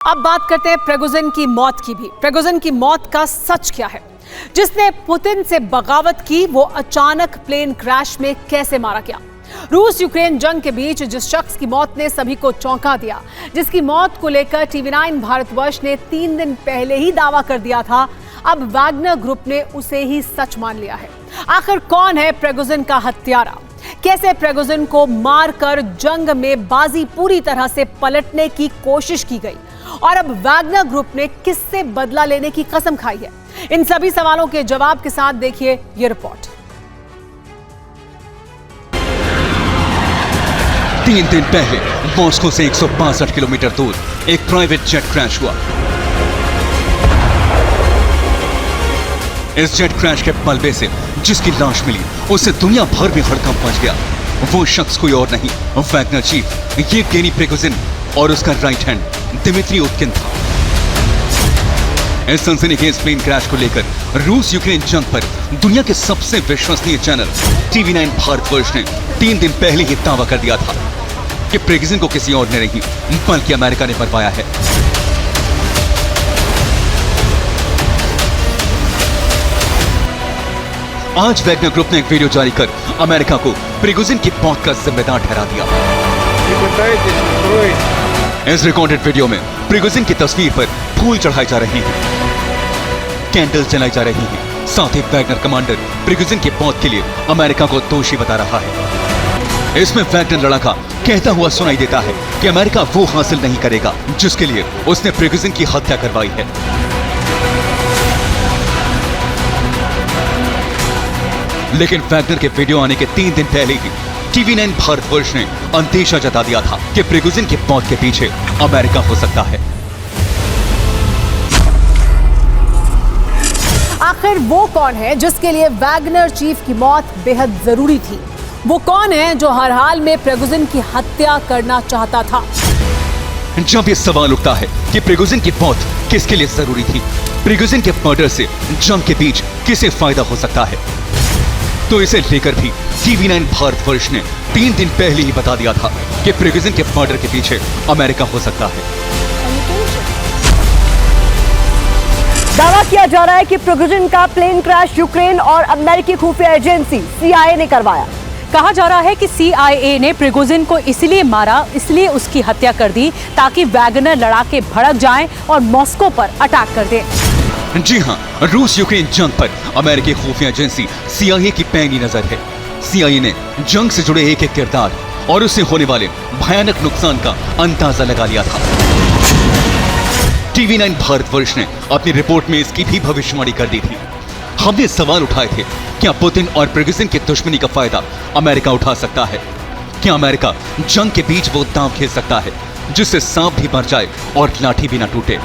अब बात करते हैं प्रिगोजिन की मौत की भी। प्रिगोजिन की मौत का सच क्या है? जिसने पुतिन से बगावत की वो अचानक प्लेन क्रैश में कैसे मारा गया? रूस यूक्रेन जंग के बीच जिस शख्स की मौत ने सभी को चौंका दिया, जिसकी मौत को लेकर TV9 भारतवर्ष ने 3 दिन पहले ही दावा कर दिया था, अब वैगनर ग्रुप ने उसे ही सच मान लिया है। आखिर कौन है प्रिगोजिन का हत्यारा? कैसे प्रिगोजिन को मारकर जंग में बाजी पूरी तरह से पलटने की कोशिश की गई और अब वैगनर ग्रुप ने किससे बदला लेने की कसम खाई है? इन सभी सवालों के जवाब के साथ देखिए ये रिपोर्ट। 3 दिन पहले मॉस्को से 162 किलोमीटर दूर एक प्राइवेट जेट क्रैश हुआ। इस जेट क्रैश के मलबे से जिसकी लाश मिली उससे दुनिया भर में हड़कंप मच गया। वो शख्स कोई और नहीं, वैगनर चीफ येवगेनी प्रिगोजिन और उसका राइट हैंड दिमित्री उतकिन था। इस सनसनीखेज प्लेन क्रैश को लेकर रूस यूक्रेन जंग पर दुनिया के सबसे विश्वसनीय चैनल TV9 भारतवर्ष ने 3 दिन पहले ही दावा कर दिया था कि प्रिगोजिन को किसी और ने नहीं बल्कि अमेरिका ने मरवाया है। आज वैगनर ग्रुप ने एक वीडियो जारी कर अमेरिका को प्रिगोजिन की मौत का जिम्मेदार ठहरा दिया। इस रिकॉर्डेड वीडियो में प्रिगोजिन की तस्वीर पर फूल चढ़ाए जा रहे हैं, कैंडल्स जलाई जा रही हैं। साथ ही वैगनर कमांडर प्रिगोजिन की मौत के लिए अमेरिका को दोषी बता रहा है। इसमें वैगनर लड़ाका कहता हुआ सुनाई देता है कि अमेरिका वो हासिल नहीं करेगा जिसके लिए उसने प्रिगोजिन की हत्या करवाई है। लेकिन वैगनर के वीडियो आने के 3 दिन पहले ही TV9 भारतवर्ष ने अंदेशा जता दिया था कि प्रिगोजिन की मौत के पीछे अमेरिका हो सकता है। आखिर वो कौन है जिसके लिए वैगनर चीफ की मौत बेहद जरूरी थी? वो कौन है जो हर हाल में प्रिगोजिन की हत्या करना चाहता था? जब ये सवाल उठता है कि प्रिगोजिन की मौत किसके लिए जरूरी थी, प्रिगोजिन के मर्डर से जंग के बीच किसे फायदा हो सकता है, तो इसे लेकर भी TV9 भारतवर्ष ने 3 दिन पहले ही बता दिया था कि प्रिगोजिन के मर्डर के पीछे अमेरिका हो सकता है। दावा किया जा रहा है कि प्रिगोजिन का प्लेन क्रैश यूक्रेन और अमेरिकी खुफिया एजेंसी CIA ने करवाया। कहा जा रहा है कि CIA ने प्रिगोजिन को इसलिए मारा, इसलिए उसकी हत्या कर दी ताकि वैगनर लड़ाके भड़क जाएं और मॉस्को पर अटैक कर दें। जी हां, रूस यूक्रेन जंग पर अमेरिकी खुफिया एजेंसी CIA की पैनी नजर है। CIA ने जंग से जुड़े एक एक किरदार और उससे होने वाले भयानक नुकसान का अंदाजा लगा लिया था। TV9 भारतवर्ष ने अपनी रिपोर्ट में इसकी भी भविष्यवाणी कर दी थी। हमने सवाल उठाए थे, क्या पुतिन और प्रिगोजिन की दुश्मनी का फायदा अमेरिका उठा सकता है? क्या अमेरिका जंग के बीच वो दांव खेल सकता है जिससे सांप भी मर जाए और लाठी भी ना टूटे?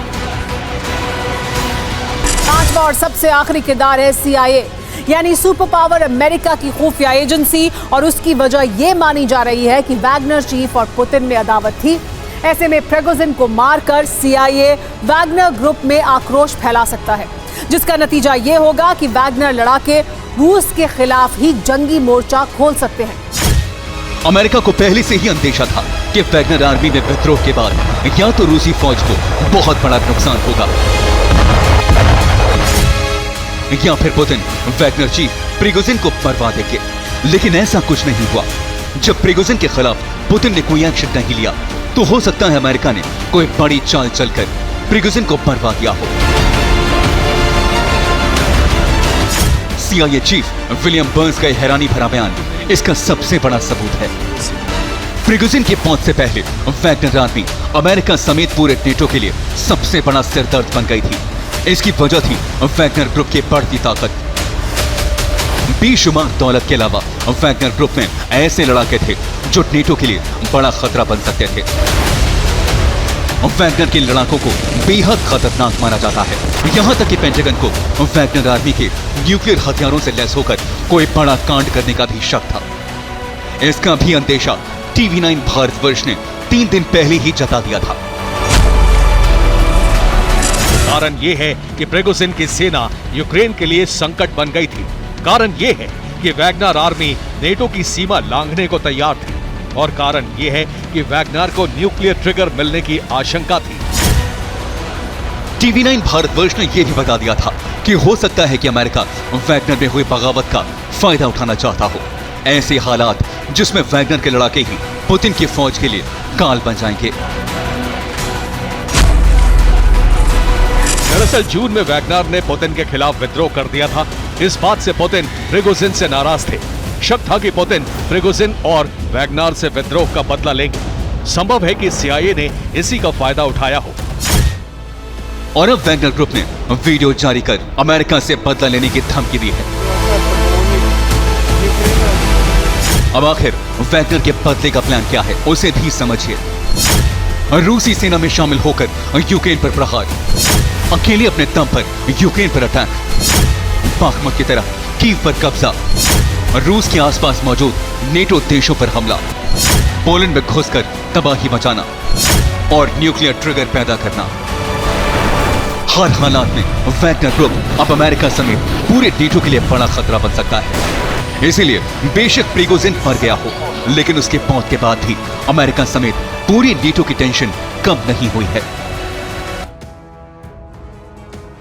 पांचवा और सबसे आखिरी किरदार है CIA, यानी सुपर पावर अमेरिका की खुफिया एजेंसी, और उसकी वजह यह मानी जा रही है कि वैगनर चीफ और पुतिन में अदावत थी। ऐसे में प्रिगोजिन को मारकर CIA वैगनर ग्रुप में आक्रोश फैला सकता है, जिसका नतीजा यह होगा कि वैगनर लड़ाके रूस के खिलाफ ही जंगी मोर्चा खोल सकते हैं। अमेरिका को पहले से ही अंदेशा था कि वैगनर आर्मी में विद्रोह के बाद या तो रूसी फौज को बहुत बड़ा नुकसान होगा या फिर पुतिन वैगनर चीफ प्रिगोजिन को मरवा देंगे। लेकिन ऐसा कुछ नहीं हुआ। जब प्रिगोजिन के खिलाफ पुतिन ने कोई एक्शन नहीं लिया तो हो सकता है अमेरिका ने कोई बड़ी चाल चलकर प्रिगोजिन को मरवा दिया हो। CIA चीफ विलियम बर्न्स का हैरानी भरा बयान इसका सबसे बड़ा सबूत है। प्रिगोजिन की मौत से पहले वैगनर आर्मी अमेरिका समेत पूरे नेटो के लिए सबसे बड़ा सिरदर्द बन गई थी। इसकी वजह थी वैगनर ग्रुप की बढ़ती ताकत। बेशुमार दौलत के अलावा वैगनर ग्रुप में ऐसे लड़ाके थे जो नेटो के लिए बड़ा खतरा बन सकते थे। वैगनर के लड़ाकों को बेहद खतरनाक माना जाता है। यहां तक कि पेंटागन को वैगनर आर्मी के न्यूक्लियर हथियारों से लैस होकर कोई बड़ा कांड करने का भी शक था। इसका भी अंदेशा TV9 भारतवर्ष ने 3 दिन पहले ही जता दिया था। कारण ये है कि प्रिगोजिन की सेना यूक्रेन के लिए संकट बन गई थी। कारण ये है कि वैगनर आर्मी नेटो की सीमा लांघने को तैयार थी और कारण ये है कि वैगनर को न्यूक्लियर ट्रिगर मिलने की आशंका थी। TV9 भारतवर्ष ने यह भी बता दिया था कि हो सकता है कि अमेरिका वैगनर में हुई बगावत का फायदा उठाना चाहता हो। ऐसे हालात जिसमें वैगनर के लड़ाके ही पुतिन की फौज के लिए काल बन जाएंगे। दरअसल जून में वैगनर ने पुतिन के खिलाफ विद्रोह कर दिया था। इस बात से पुतिन प्रिगोजिन से नाराज थे। शक था कि पुतिन प्रिगोजिन और वैगनर से विद्रोह का बदला लेंगे। संभव है कि CIA ने इसी का फायदा उठाया हो। और अब वैगनर ग्रुप ने वीडियो जारी कर अमेरिका से बदला लेने की धमकी दी है। अब आखिर वैगनर के बदले का प्लान क्या है, उसे भी समझिए। रूसी सेना में शामिल होकर यूक्रेन पर प्रहार, अकेले अपने दम पर यूक्रेन पर अटैक, बाखमुत की तरह कीव पर कब्जा, रूस के आसपास मौजूद नेटो देशों पर हमला, पोलैंड में घुसकर तबाही मचाना और न्यूक्लियर ट्रिगर पैदा करना। हर हालात में वैगनर ग्रुप अब अमेरिका समेत पूरे नेटो के लिए बड़ा खतरा बन सकता है। इसीलिए बेशक प्रिगोजिन मर गया हो, लेकिन उसके मौत के बाद भी अमेरिका समेत पूरी नेटो की टेंशन कम नहीं हुई है।